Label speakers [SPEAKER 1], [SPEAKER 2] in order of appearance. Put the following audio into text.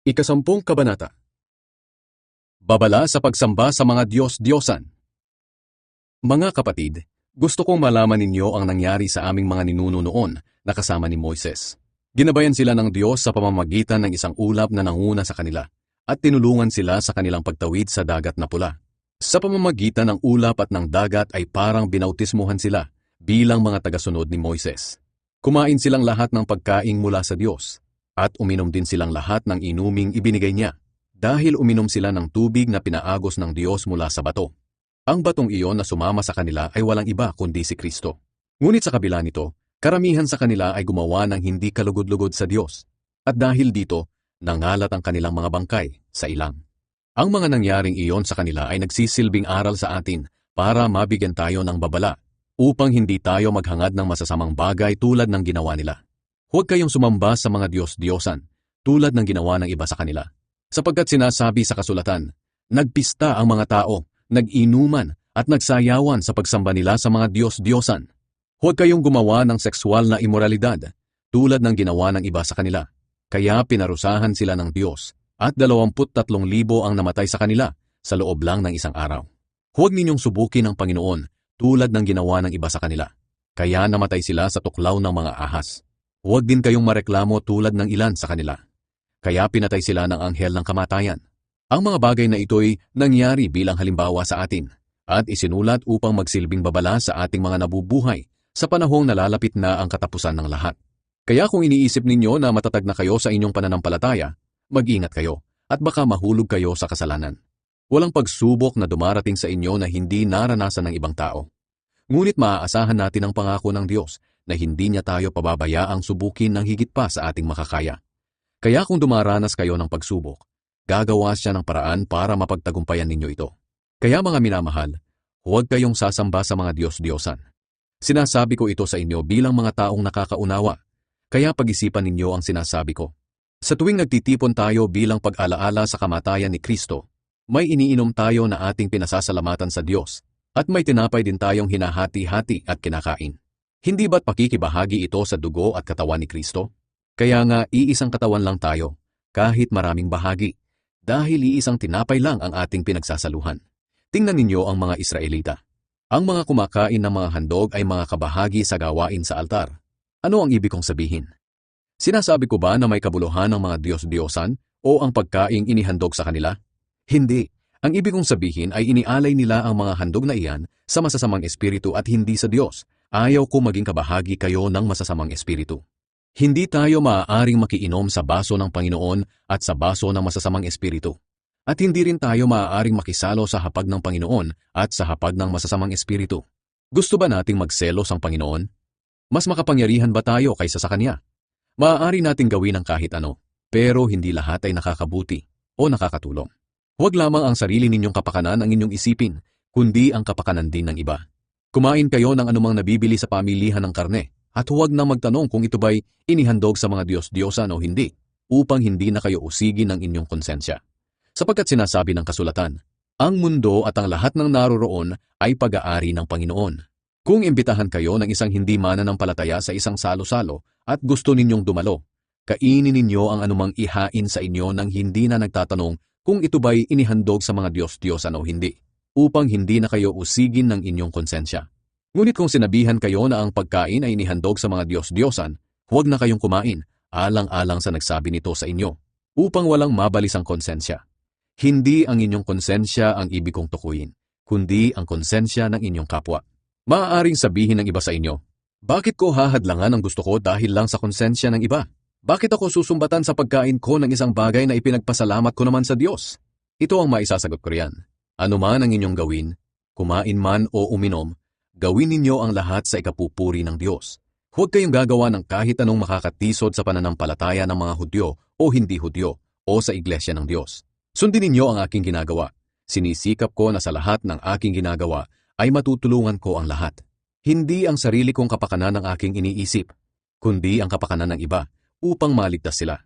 [SPEAKER 1] Ikasampung Kabanata. Babala sa pagsamba sa mga Diyos-Diyosan. Mga kapatid, gusto kong malaman ninyo ang nangyari sa aming mga ninuno noon na kasama ni Moises. Ginabayan sila ng Diyos sa pamamagitan ng isang ulap na nanguna sa kanila at tinulungan sila sa kanilang pagtawid sa dagat na pula. Sa pamamagitan ng ulap at ng dagat ay parang binautismuhan sila bilang mga tagasunod ni Moises. Kumain silang lahat ng pagkain mula sa Diyos. At uminom din silang lahat ng inuming ibinigay niya, dahil uminom sila ng tubig na pinaagos ng Diyos mula sa bato. Ang batong iyon na sumama sa kanila ay walang iba kundi si Kristo. Ngunit sa kabila nito, karamihan sa kanila ay gumawa ng hindi kalugod-lugod sa Diyos. At dahil dito, nangalat ang kanilang mga bangkay sa ilang. Ang mga nangyaring iyon sa kanila ay nagsisilbing aral sa atin para mabigyan tayo ng babala, upang hindi tayo maghangad ng masasamang bagay tulad ng ginawa nila. Huwag kayong sumamba sa mga Diyos-Diyosan, tulad ng ginawa ng iba sa kanila. Sapagkat sinasabi sa kasulatan, nagpista ang mga tao, nag-inuman at nagsayawan sa pagsamba nila sa mga Diyos-Diyosan. Huwag kayong gumawa ng sexual na imoralidad, tulad ng ginawa ng iba sa kanila. Kaya pinarusahan sila ng Diyos, at 23,000 ang namatay sa kanila sa loob lang ng isang araw. Huwag ninyong subukin ang Panginoon, tulad ng ginawa ng iba sa kanila. Kaya namatay sila sa tuklaw ng mga ahas. Huwag din kayong mareklamo tulad ng ilan sa kanila. Kaya pinatay sila ng anghel ng kamatayan. Ang mga bagay na ito'y nangyari bilang halimbawa sa atin at isinulat upang magsilbing babala sa ating mga nabubuhay sa panahong nalalapit na ang katapusan ng lahat. Kaya kung iniisip ninyo na matatag na kayo sa inyong pananampalataya, mag-ingat kayo at baka mahulog kayo sa kasalanan. Walang pagsubok na dumarating sa inyo na hindi naranasan ng ibang tao. Ngunit maaasahan natin ang pangako ng Diyos na hindi niya tayo pababayaang subukin ng higit pa sa ating makakaya. Kaya kung dumaranas kayo ng pagsubok, gagawa siya ng paraan para mapagtagumpayan ninyo ito. Kaya mga minamahal, huwag kayong sasamba sa mga Diyos-Diyosan. Sinasabi ko ito sa inyo bilang mga taong nakakaunawa, kaya pag-isipan ninyo ang sinasabi ko. Sa tuwing nagtitipon tayo bilang pag-alaala sa kamatayan ni Kristo, may iniinom tayo na ating pinasasalamatan sa Diyos, at may tinapay din tayong hinahati-hati at kinakain. Hindi ba't pakikibahagi ito sa dugo at katawan ni Kristo? Kaya nga iisang katawan lang tayo, kahit maraming bahagi, dahil iisang tinapay lang ang ating pinagsasaluhan. Tingnan ninyo ang mga Israelita. Ang mga kumakain ng mga handog ay mga kabahagi sa gawain sa altar. Ano ang ibig kong sabihin? Sinasabi ko ba na may kabuluhan ng mga Diyos-Diyosan o ang pagkaing inihandog sa kanila? Hindi. Ang ibig kong sabihin ay inialay nila ang mga handog na iyan sa masasamang espiritu at hindi sa Diyos. Ayaw ko maging kabahagi kayo ng masasamang espiritu. Hindi tayo maaaring makiinom sa baso ng Panginoon at sa baso ng masasamang espiritu. At hindi rin tayo maaaring makisalo sa hapag ng Panginoon at sa hapag ng masasamang espiritu. Gusto ba nating magselos ang Panginoon? Mas makapangyarihan ba tayo kaysa sa Kanya? Maaari nating gawin ang kahit ano, pero hindi lahat ay nakakabuti o nakakatulong. Huwag lamang ang sarili ninyong kapakanan ang inyong isipin, kundi ang kapakanan din ng iba. Kumain kayo ng anumang nabibili sa pamilihan ng karne, at huwag na magtanong kung ito ba'y inihandog sa mga Diyos-Diyosan o hindi, upang hindi na kayo usigin ng inyong konsensya. Sapagkat sinasabi ng kasulatan, ang mundo at ang lahat ng naroroon ay pag-aari ng Panginoon. Kung imbitahan kayo ng isang hindi mananampalataya sa isang salo-salo at gusto ninyong dumalo, kainin ninyo ang anumang ihain sa inyo nang hindi na nagtatanong kung ito ba'y inihandog sa mga Diyos-Diyosan o hindi, upang hindi na kayo usigin ng inyong konsensya. Ngunit kung sinabihan kayo na ang pagkain ay inihandog sa mga Diyos-Diyosan, huwag na kayong kumain, alang-alang sa nagsabi nito sa inyo, upang walang mabalis ang konsensya. Hindi ang inyong konsensya ang ibig kong tukuyin, kundi ang konsensya ng inyong kapwa. Maaaring sabihin ng iba sa inyo, bakit ko hahadlangan ang gusto ko dahil lang sa konsensya ng iba? Bakit ako susumbatan sa pagkain ko ng isang bagay na ipinagpasalamat ko naman sa Diyos? Ito ang maisasagot ko riyan. Ano man ang inyong gawin, kumain man o uminom, gawin ninyo ang lahat sa ikapupuri ng Diyos. Huwag kayong gagawa ng kahit anong makakatisod sa pananampalataya ng mga Hudyo o hindi Hudyo o sa Iglesia ng Diyos. Sundin ninyo ang aking ginagawa. Sinisikap ko na sa lahat ng aking ginagawa ay matutulungan ko ang lahat. Hindi ang sarili kong kapakanan ang aking iniisip, kundi ang kapakanan ng iba upang maligtas sila.